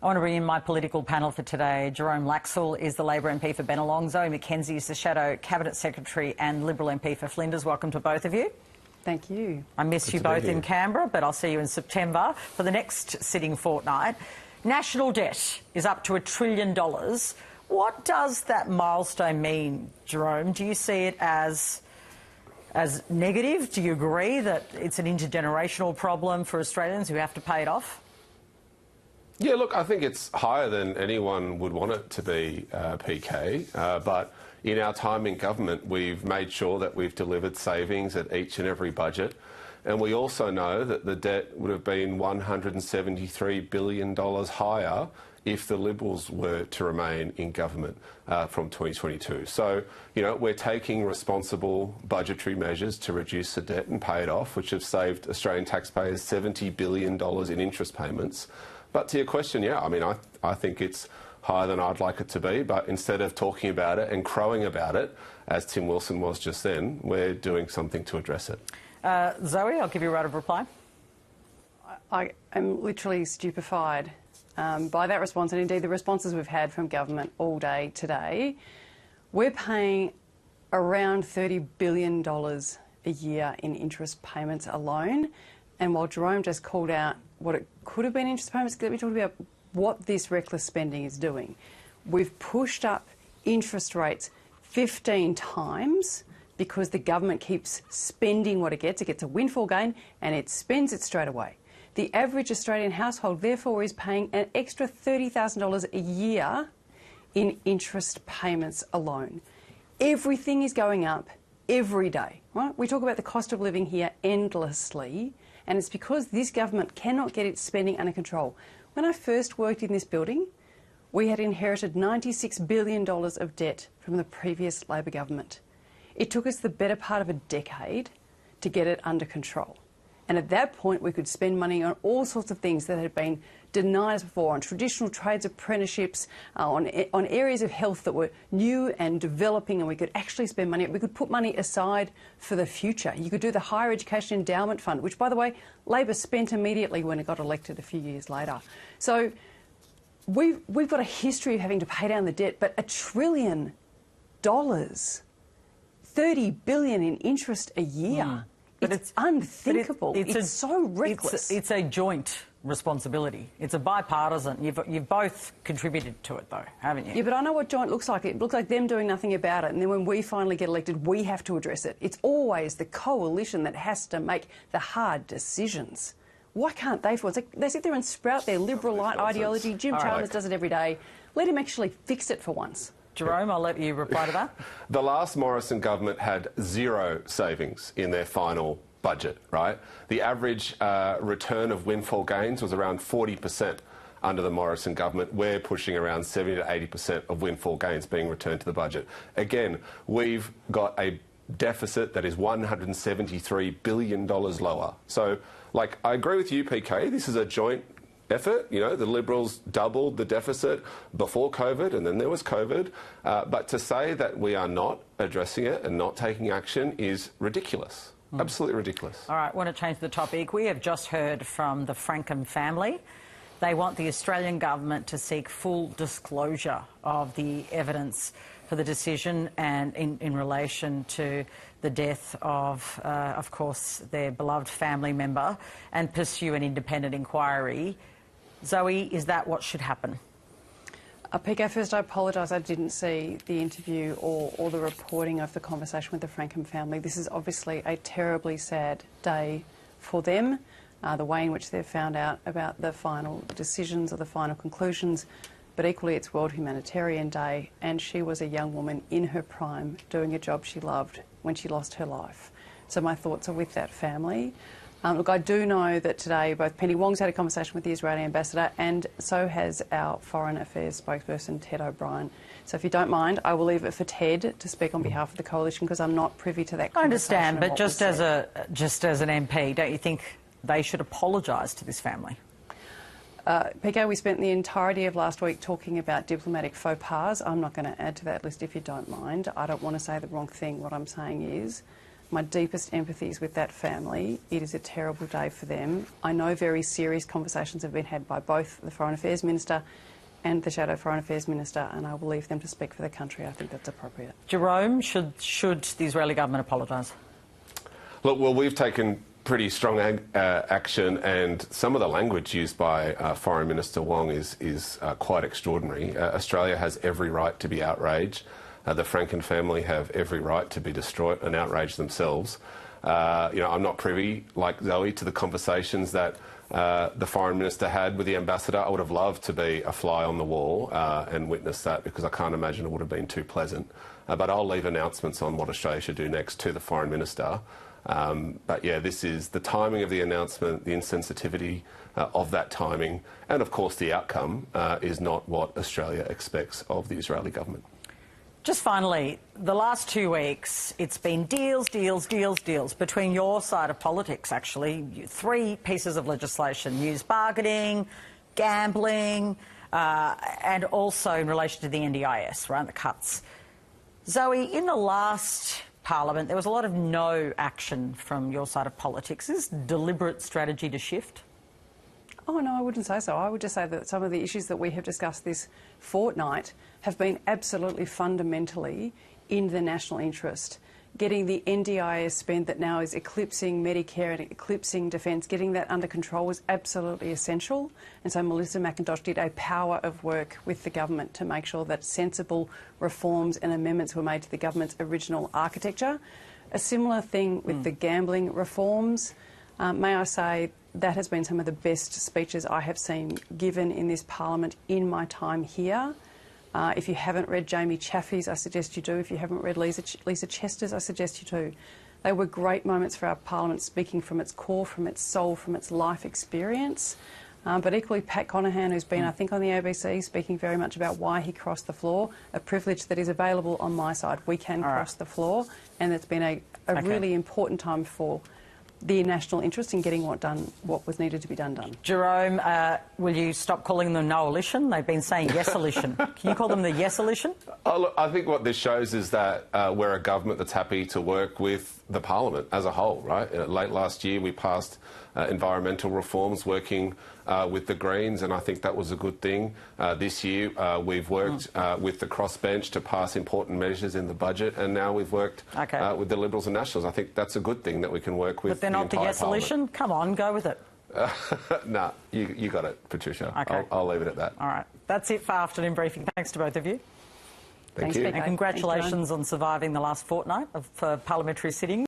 I want to bring in my political panel for today. Jerome Laxale is the Labor MP for Bennelong. Zoe McKenzie is the Shadow Cabinet Secretary and Liberal MP for Flinders. Welcome to both of you. Thank you. I miss you both in Canberra, but I'll see you in September for the next sitting fortnight. National debt is up to $1 trillion. What does that milestone mean, Jerome? Do you see it as negative? Do you agree that it's an intergenerational problem for Australians who have to pay it off? Yeah, look, I think it's higher than anyone would want it to be, PK. But in our time in government, we've made sure that we've delivered savings at each and every budget. And we also know that the debt would have been $173 billion higher if the Liberals were to remain in government from 2022. So, you know, we're taking responsible budgetary measures to reduce the debt and pay it off, which have saved Australian taxpayers $70 billion in interest payments. But to your question, yeah, I mean, I think it's higher than I'd like it to be, but instead of talking about it and crowing about it, as Tim Wilson was just then, we're doing something to address it. Zoe, I'll give you a right of reply. I am literally stupefied by that response, and indeed the responses we've had from government all day today. We're paying around $30 billion a year in interest payments alone, and while Jerome just called out what it could have been interest payments, let me talk about what this reckless spending is doing. We've pushed up interest rates 15 times because the government keeps spending what it gets. It gets a windfall gain and it spends it straight away. The average Australian household, therefore, is paying an extra $30,000 a year in interest payments alone. Everything is going up every day, right? We talk about the cost of living here endlessly, and it's because this government cannot get its spending under control. When I first worked in this building, we had inherited $96 billion of debt from the previous Labor government. It took us the better part of a decade to get it under control. And at that point, we could spend money on all sorts of things that had been denied us before, on traditional trades apprenticeships, on areas of health that were new and developing, and we could actually spend money. We could put money aside for the future. You could do the Higher Education Endowment Fund, which, by the way, Labor spent immediately when it got elected a few years later. So we've got a history of having to pay down the debt, but $1 trillion, $30 billion in interest a year. But it's unthinkable. It's so reckless. It's a joint responsibility. It's a bipartisan. You've both contributed to it, though, haven't you? Yeah, but I know what joint looks like. It looks like them doing nothing about it, and then when we finally get elected, we have to address it. It's always the coalition that has to make the hard decisions. Why can't they? They sit there and sprout their liberal light ideology. Jim Chalmers does it every day. Let him actually fix it for once. Jerome, I'll let you reply to that. The last Morrison government had zero savings in their final budget, right? The average return of windfall gains was around 40% under the Morrison government. We're pushing around 70 to 80% of windfall gains being returned to the budget. Again, we've got a deficit that is $173 billion lower. So, like, I agree with you, PK, this is a joint effort. You know, the Liberals doubled the deficit before COVID, and then there was COVID. But to say that we are not addressing it and not taking action is ridiculous. Absolutely ridiculous. All right, I want to change the topic. We have just heard from the Frankcom family. They want the Australian government to seek full disclosure of the evidence for the decision and in relation to the death of course, their beloved family member, and pursue an independent inquiry. Zoe, is that what should happen? PK, first I apologise I didn't see the interview or the reporting of the conversation with the Frankcom family. This is obviously a terribly sad day for them, the way in which they've found out about the final decisions or the final conclusions, but equally it's World Humanitarian Day, and she was a young woman in her prime doing a job she loved when she lost her life. So my thoughts are with that family. Look, I do know that today both Penny Wong's had a conversation with the Israeli ambassador, and so has our Foreign Affairs spokesperson, Ted O'Brien. So if you don't mind, I will leave it for Ted to speak on behalf of the coalition, because I'm not privy to that conversation. I understand, but just as an MP, don't you think they should apologise to this family? PK, we spent the entirety of last week talking about diplomatic faux pas. I'm not going to add to that list if you don't mind. I don't want to say the wrong thing. What I'm saying is my deepest empathies with that family. It is a terrible day for them. I know very serious conversations have been had by both the Foreign Affairs Minister and the Shadow Foreign Affairs Minister, and I will leave them to speak for the country. I think that's appropriate. Jerome, should the Israeli government apologise? Look, well, we've taken pretty strong action, and some of the language used by Foreign Minister Wong is quite extraordinary. Australia has every right to be outraged. The Frankcom family have every right to be distraught and outraged themselves. I'm not privy, like Zoe, to the conversations that the Foreign Minister had with the Ambassador. I would have loved to be a fly on the wall and witness that, because I can't imagine it would have been too pleasant. But I'll leave announcements on what Australia should do next to the Foreign Minister. But yeah, this is the timing of the announcement, the insensitivity of that timing, and of course the outcome is not what Australia expects of the Israeli government. Just finally, the last 2 weeks, it's been deals, deals, deals, deals between your side of politics, actually. 3 pieces of legislation: news bargaining, gambling, and also in relation to the NDIS, right, the cuts. Zoe, in the last Parliament, there was a lot of no action from your side of politics. Is this deliberate strategy to shift? Oh, no, I wouldn't say so. I would just say that some of the issues that we have discussed this fortnight have been absolutely fundamentally in the national interest. Getting the NDIS spend that now is eclipsing Medicare and eclipsing defence, getting that under control was absolutely essential. And so Melissa McIntosh did a power of work with the government to make sure that sensible reforms and amendments were made to the government's original architecture. A similar thing with the gambling reforms. May I say, that has been some of the best speeches I have seen given in this Parliament in my time here. If you haven't read Jamie Chaffee's, I suggest you do. If you haven't read Lisa Chester's, I suggest you do. They were great moments for our Parliament, speaking from its core, from its soul, from its life experience. But equally, Pat Conahan, who's been, I think, on the ABC, speaking very much about why he crossed the floor, a privilege that is available on my side. We can cross the floor, and it's been a really important time for the national interest in getting what was needed to be done. Jerome, will you stop calling them no-alition? They've been saying yes-alition. Can you call them the yes-alition? Oh, look, I think what this shows is that we're a government that's happy to work with the Parliament as a whole, right? Late last year we passed environmental reforms working with the Greens, and I think that was a good thing. This year we've worked with the crossbench to pass important measures in the budget, and now we've worked with the Liberals and Nationals. I think that's a good thing that we can work with. But they're not the yes-alition? Come on, go with it. Nah, you got it, Patricia. Okay. I'll leave it at that. All right. That's it for Afternoon Briefing. Thanks to both of you. Thank you. And congratulations on surviving the last fortnight of parliamentary sittings.